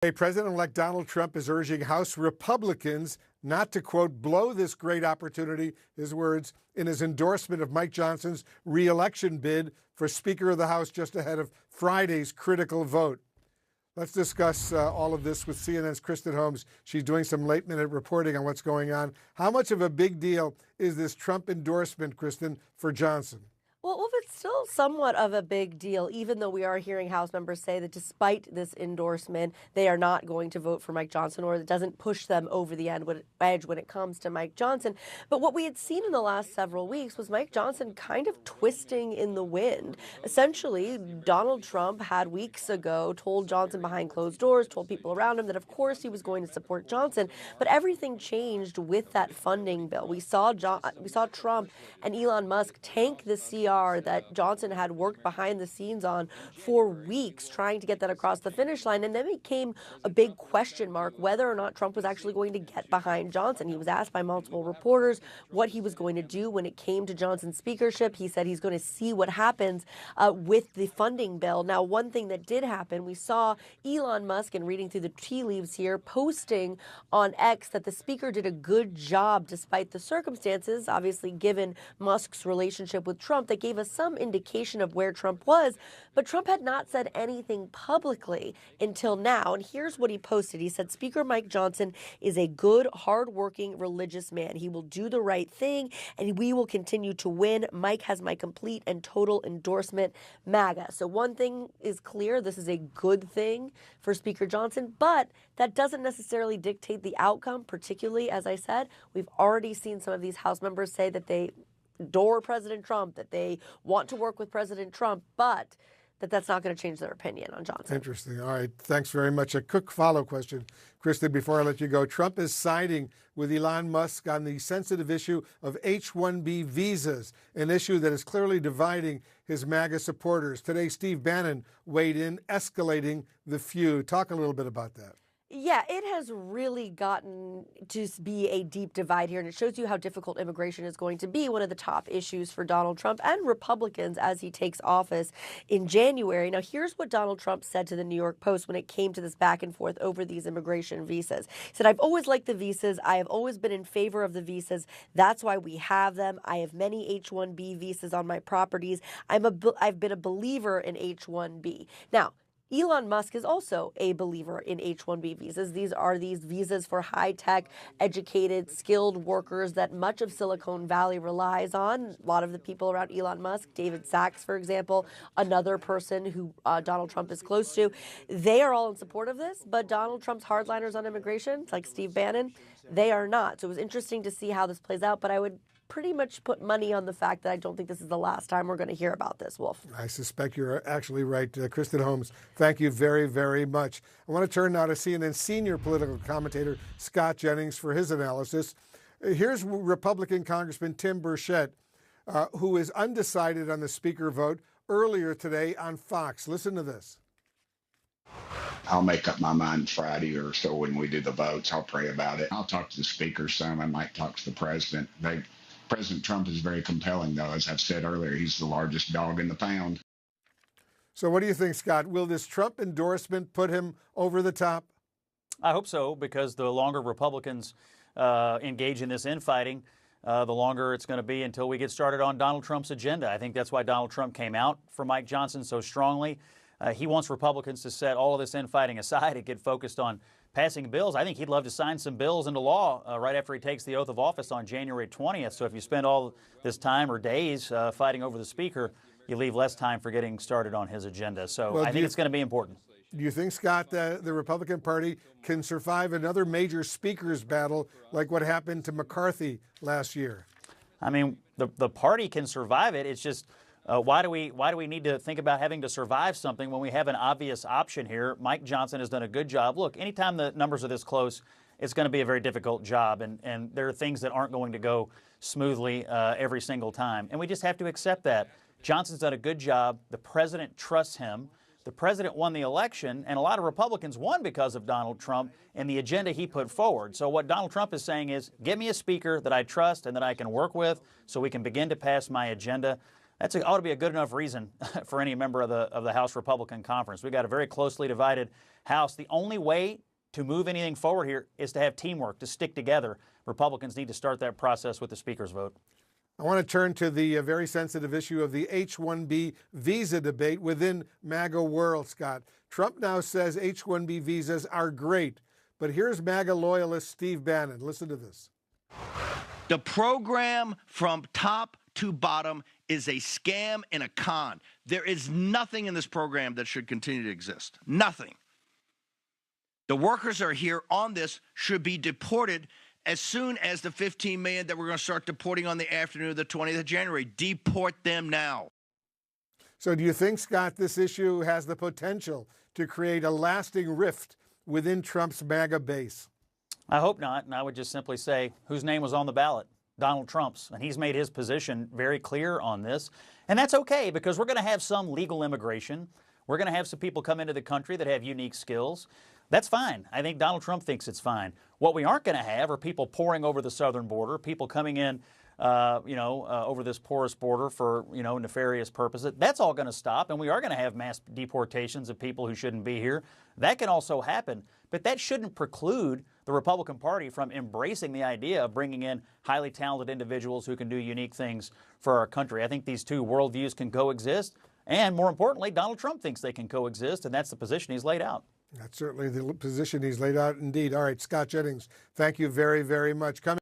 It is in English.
President-elect Donald Trump is urging House Republicans not to, quote, blow this great opportunity, his words, in his endorsement of Mike Johnson's re-election bid for Speaker of the House just ahead of Friday's critical vote. Let's discuss all of this with CNN's Kristen Holmes. She's doing some late-minute reporting on what's going on. How much of a big deal is this Trump endorsement, Kristen, for Johnson? Well, it's still somewhat of a big deal, even though we are hearing House members say that despite this endorsement, they are not going to vote for Mike Johnson, or it doesn't push them over the edge when it comes to Mike Johnson. But what we had seen in the last several weeks was Mike Johnson kind of twisting in the wind. Essentially, Donald Trump had weeks ago told Johnson behind closed doors, told people around him that, of course, he was going to support Johnson. But everything changed with that funding bill. We saw Trump and Elon Musk tank the CR that Johnson had worked behind the scenes on for weeks, trying to get that across the finish line. And then it became a big question mark whether or not Trump was actually going to get behind Johnson. He was asked by multiple reporters what he was going to do when it came to Johnson's speakership. He said he's going to see what happens with the funding bill. Now, one thing that did happen, we saw Elon Musk, and reading through the tea leaves here, posting on X that the speaker did a good job despite the circumstances, obviously given Musk's relationship with Trump. That gave us some indication of where Trump was, but Trump had not said anything publicly until now. And here's what he posted. He said, Speaker Mike Johnson is a good, hardworking, religious man. He will do the right thing, and we will continue to win. Mike has my complete and total endorsement, MAGA. So one thing is clear. This is a good thing for Speaker Johnson, but that doesn't necessarily dictate the outcome, particularly, as I said, we've already seen some of these House members say that they adore President Trump, that they want to work with President Trump, but that's not going to change their opinion on Johnson. Interesting. All right. Thanks very much. A quick follow question, Kristen, before I let you go. Trump is siding with Elon Musk on the sensitive issue of H-1B visas, an issue that is clearly dividing his MAGA supporters. Today, Steve Bannon weighed in, escalating the feud. Talk a little bit about that. Yeah, it has really gotten to be a deep divide here, and it shows you how difficult immigration is going to be, one of the top issues for Donald Trump and Republicans as he takes office in January. Now, here's what Donald Trump said to the New York Post when it came to this back and forth over these immigration visas. He said, I've always liked the visas. I have always been in favor of the visas. That's why we have them. I have many H-1B visas on my properties. I've been a believer in H-1B. Now, Elon Musk is also a believer in H-1B visas. These are visas for high-tech, educated, skilled workers that much of Silicon Valley relies on. A lot of the people around Elon Musk, David Sachs, for example, another person who Donald Trump is close to, they are all in support of this, but Donald Trump's hardliners on immigration, like Steve Bannon, they are not. So it was interesting to see how this plays out, but I would pretty much put money on the fact that I don't think this is the last time we're going to hear about this, Wolf. I suspect you're actually right. Kristen Holmes, thank you very, very much. I want to turn now to CNN senior political commentator Scott Jennings for his analysis. Here's Republican Congressman Tim Burchett, who is undecided on the speaker vote earlier today on Fox. Listen to this. I'll make up my mind Friday or so when we do the votes. I'll pray about it. I'll talk to the speaker some. I might talk to the president. President Trump is very compelling, though. As I've said earlier, he's the largest dog in the pound. So what do you think, Scott? Will this Trump endorsement put him over the top? I hope so, because the longer Republicans engage in this infighting, the longer it's going to be until we get started on Donald Trump's agenda. I think that's why Donald Trump came out for Mike Johnson so strongly. He wants Republicans to set all of this infighting aside and get focused on passing bills. I think he'd love to sign some bills into law right after he takes the oath of office on January 20th. So if you spend all this time or days fighting over the speaker, you leave less time for getting started on his agenda. So I think it's going to be important. Do you think, Scott, that the Republican Party can survive another major speakers battle like what happened to McCarthy last year? I mean, the party can survive it. It's just why do we need to think about having to survive something when we have an obvious option here? Mike Johnson has done a good job. Look, anytime the numbers are this close, it's going to be a very difficult job, and there are things that aren't going to go smoothly every single time, and we just have to accept that. Johnson's done a good job. The president trusts him. The president won the election, and a lot of Republicans won because of Donald Trump and the agenda he put forward. So what Donald Trump is saying is, get me a speaker that I trust and that I can work with so we can begin to pass my agenda. ought to be a good enough reason for any member of the House Republican Conference. We've got a very closely divided House. The only way to move anything forward here is to have teamwork, to stick together. Republicans need to start that process with the Speaker's vote. I want to turn to the very sensitive issue of the H-1B visa debate within MAGA world, Scott. Trump now says H-1B visas are great, but here's MAGA loyalist Steve Bannon. Listen to this. The program from top to bottom is a scam and a con. There is nothing in this program that should continue to exist. Nothing. The workers are here on this should be deported as soon as the 15 million that we're going to start deporting on the afternoon of the 20th of January. Deport them now. So do you think, Scott, this issue has the potential to create a lasting rift within Trump's MAGA base? I hope not, and I would just simply say whose name was on the ballot? Donald Trump's, and he's made his position very clear on this. And that's okay, because we're going to have some legal immigration. We're going to have some people come into the country that have unique skills. That's fine. I think Donald Trump thinks it's fine. What we aren't going to have are people pouring over the southern border, people coming in, over this porous border for, nefarious purposes. That's all going to stop, and we are going to have mass deportations of people who shouldn't be here. That can also happen, but that shouldn't preclude the Republican Party from embracing the idea of bringing in highly talented individuals who can do unique things for our country. I think these two worldviews can coexist, and more importantly, Donald Trump thinks they can coexist, and that's the position he's laid out. That's certainly the position he's laid out indeed. All right, Scott Jennings, thank you very, very much.